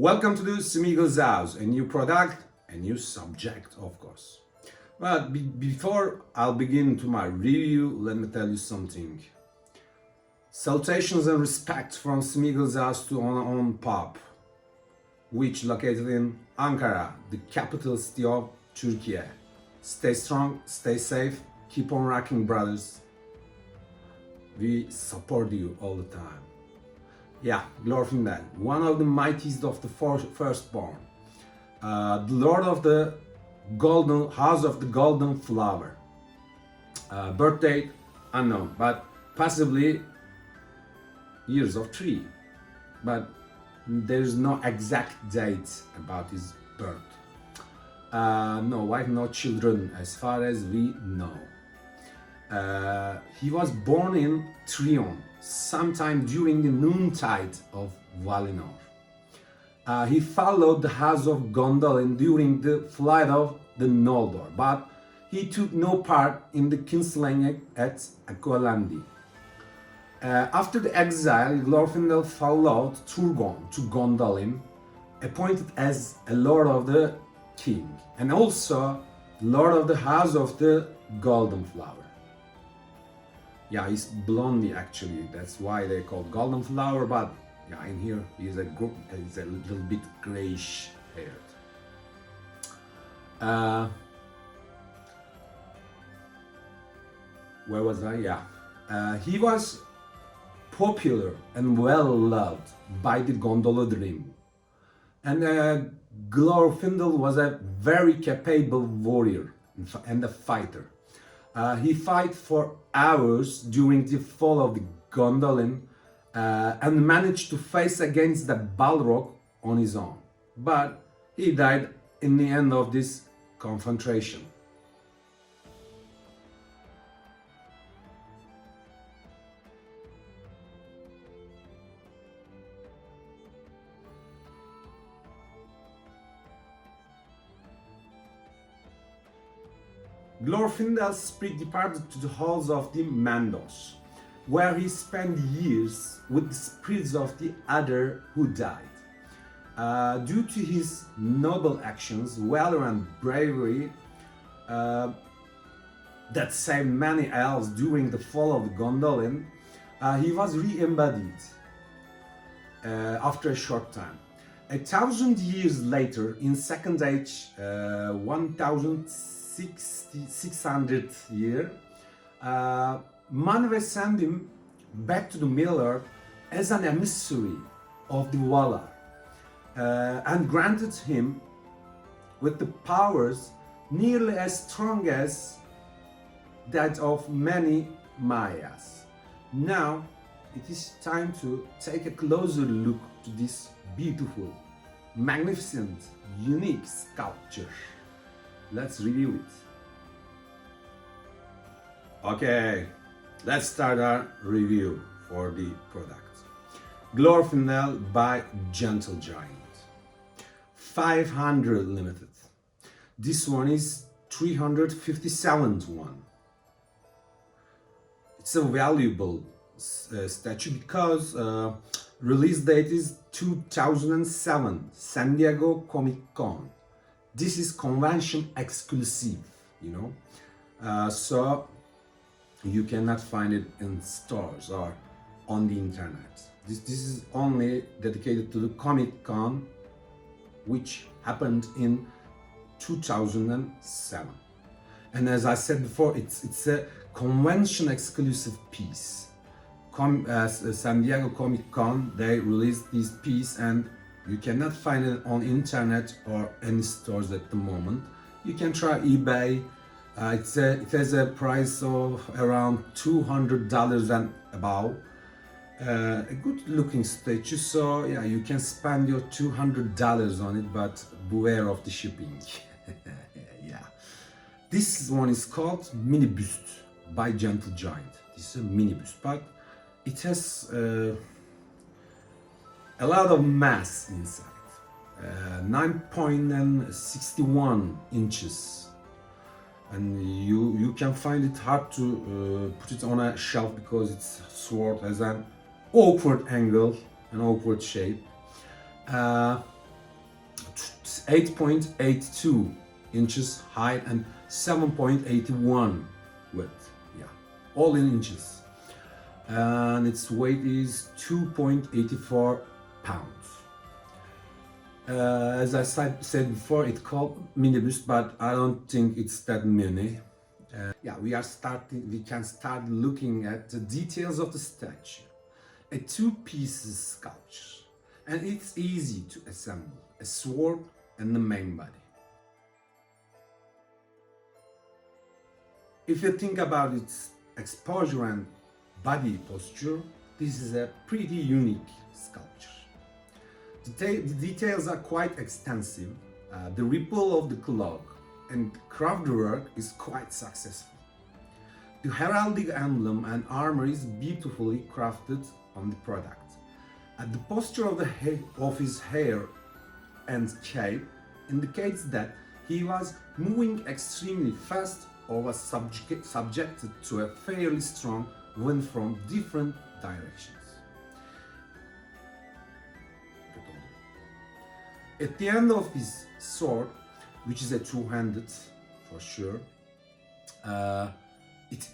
Welcome to the Smeagol's House, a new product, a new subject, of course. But before I'll begin to my review, let me tell you something. Salutations and respect from Smeagol's House to our own pub, which located in Ankara, the capital city of Turkey. Stay strong, stay safe, keep on rocking, brothers. We support you all the time. Yeah, Glorfindel, one of the mightiest of the firstborn, the Lord of the Golden House of the Golden Flower. Birth date unknown, but possibly years of tree. But there is no exact date about his birth. No wife, no children, as far as we know. He was born in Trion, sometime during the noontide of Valinor. He followed the house of Gondolin during the flight of the Noldor, but he took no part in the kinslaying at Aqualandi. After the exile, Glorfindel followed Turgon to Gondolin, appointed as a lord of the king, and also lord of the house of the Golden Flower. Yeah, he's blondie actually. That's why they called Golden Flower. But yeah, in here he's a little bit grayish haired. Where was I? Yeah, he was popular and well loved by the Gondolin, and Glorfindel was a very capable warrior and a fighter. He fought for hours during the fall of the Gondolin and managed to face against the Balrog on his own. But he died in the end of this confrontation. Glorfindel's spirit departed to the halls of the Mandos, where he spent years with the spirits of the other who died. Due to his noble actions, valor and bravery that saved many elves during the fall of Gondolin, he was re-embodied after a short time. 1,000 years later, in Second Age, 1600 year, Manwe sent him back to the Middle-earth as an emissary of the Valar and granted him with the powers nearly as strong as that of many Mayas. Now it is time to take a closer look to this beautiful, magnificent, unique sculpture. Let's review it. Okay, let's start our review for the product. Glorfindel by Gentle Giant. 500 limited. This one is 357th one. It's a valuable statue because release date is 2007, San Diego Comic Con. This is convention exclusive, you know, so you cannot find it in stores or on the internet. This is only dedicated to the Comic Con, which happened in 2007. And as I said before, it's a convention exclusive piece. San Diego Comic Con, they released this piece and you cannot find it on internet or any stores at the moment. You can try eBay. It has a price of around $200 and above. A good looking statue, so yeah, you can spend your $200 on it, but beware of the shipping. Yeah. This one is called Mini Büst by Gentle Giant. This is a mini büst, but it has a lot of mass inside. 9.61 inches, and you can find it hard to put it on a shelf because its sword has an awkward angle, an awkward shape. 8.82 inches height and 7.81 width. Yeah, all in inches. And its weight is 2.84 pounds. As I said before, it's called minibus, but I don't think it's that mini. Yeah, we can start looking at the details of the statue. A two-piece sculpture, and it's easy to assemble, a sword and the main body. If you think about its exposure and body posture, this is a pretty unique sculpture. The details are quite extensive. The ripple of the cloak and craft work is quite successful. The heraldic emblem and armor is beautifully crafted on the product. The posture of his hair and cape indicates that he was moving extremely fast or was subjected to a fairly strong wind from different directions. At the end of his sword, which is a two-handed for sure, it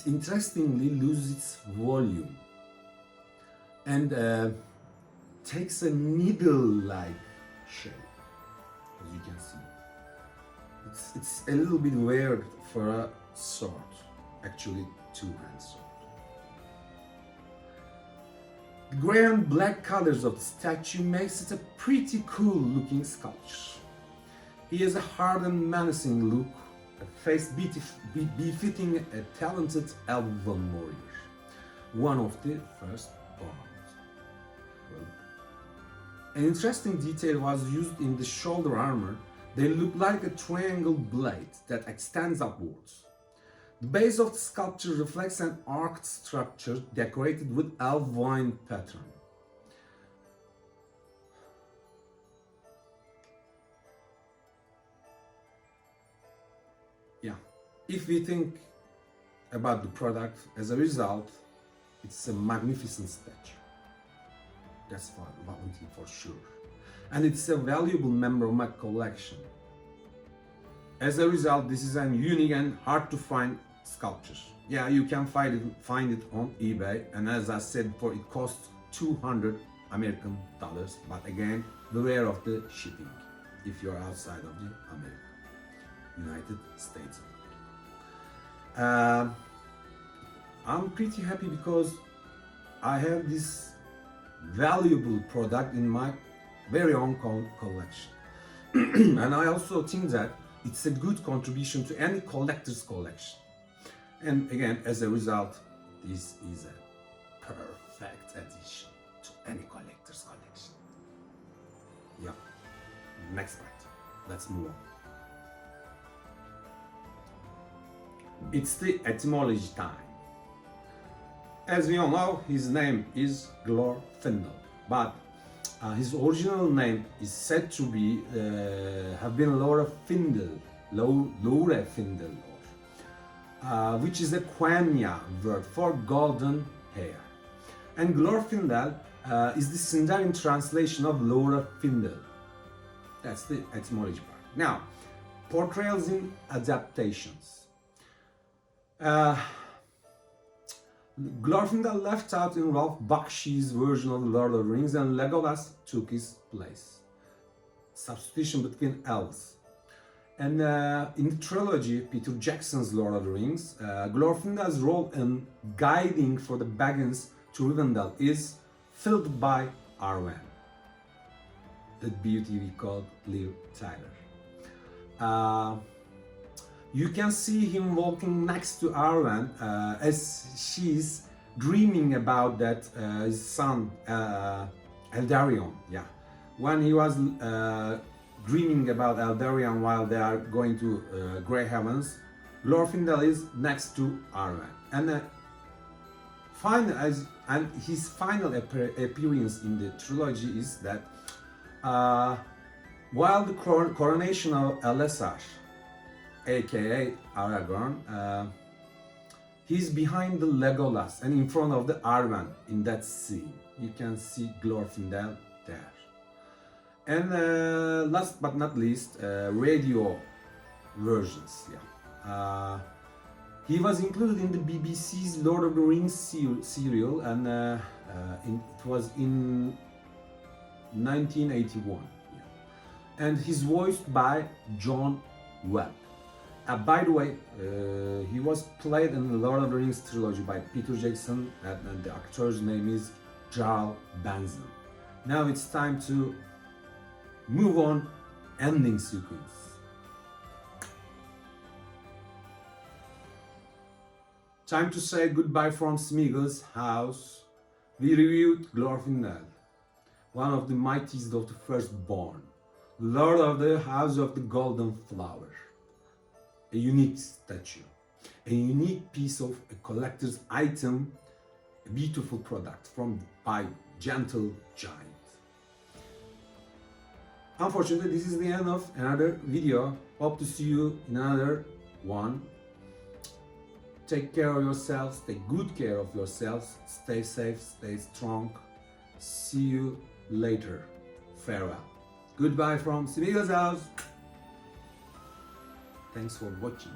interestingly loses its volume and takes a needle-like shape, as you can see. It's a little bit weird for a sword, actually two-hand sword. The gray and black colors of the statue makes it a pretty cool looking sculpture. He has a hard and menacing look, a face befitting a talented elven warrior, one of the first born. Well, an interesting detail was used in the shoulder armor. They look like a triangle blade that extends upwards. The base of the sculpture reflects an arched structure decorated with elf-vine pattern. Yeah, if we think about the product as a result, it's a magnificent statue. That's one thing for sure. And it's a valuable member of my collection. As a result, this is a unique and hard to find sculpture. Yeah, you can find it on eBay, and as I said before, it costs $200 American dollars. But again, beware of the shipping if you're outside of the United States. I'm pretty happy because I have this valuable product in my very own collection. And I also think that it's a good contribution to any collector's collection. And again, as a result, this is a perfect addition to any collector's collection. Yeah. Next part. Let's move on. It's the etymology time. As we all know, his name is Glorfindel, but his original name is said to be have been Laura Findel, which is a Quenya word for golden hair. And Glorfindel is the Sindarian translation of Laura Findel. That's the etymology part. Now, portrayals in adaptations. Glorfindel left out in Ralph Bakshi's version of The Lord of the Rings, and Legolas took his place. Substitution between elves. And in the trilogy, Peter Jackson's Lord of the Rings, Glorfindel's role in guiding for the Baggins to Rivendell is filled by Arwen, the beauty we call Liv Tyler. You can see him walking next to Arwen as she's dreaming about that his son Eldarion. Yeah, when he was dreaming about Eldarion while they are going to Grey Heavens, Glorfindel is next to Arwen, and his final appearance in the trilogy is that while the coronation of Elessar, aka Aragorn, he's behind the Legolas and in front of the Arwen in that scene. You can see Glorfindel there. And last but not least, radio versions. Yeah. He was included in the BBC's Lord of the Rings serial, and it was in 1981. Yeah. And he's voiced by John Webb. By the way, he was played in the Lord of the Rings trilogy by Peter Jackson, and the actor's name is Jarl Benson. Now it's time to move on, ending sequence. Time to say goodbye from Smeagol's house. We reviewed Glorfindel, one of the mightiest of the firstborn, Lord of the House of the Golden Flower. A unique statue, a unique piece of a collector's item, a beautiful product by Gentle Giant. Unfortunately, this is the end of another video. Hope to see you in another one. Take care of yourselves, take good care of yourselves, stay safe, stay strong. See you later. Farewell. Goodbye from Smeagol's house. Thanks for watching.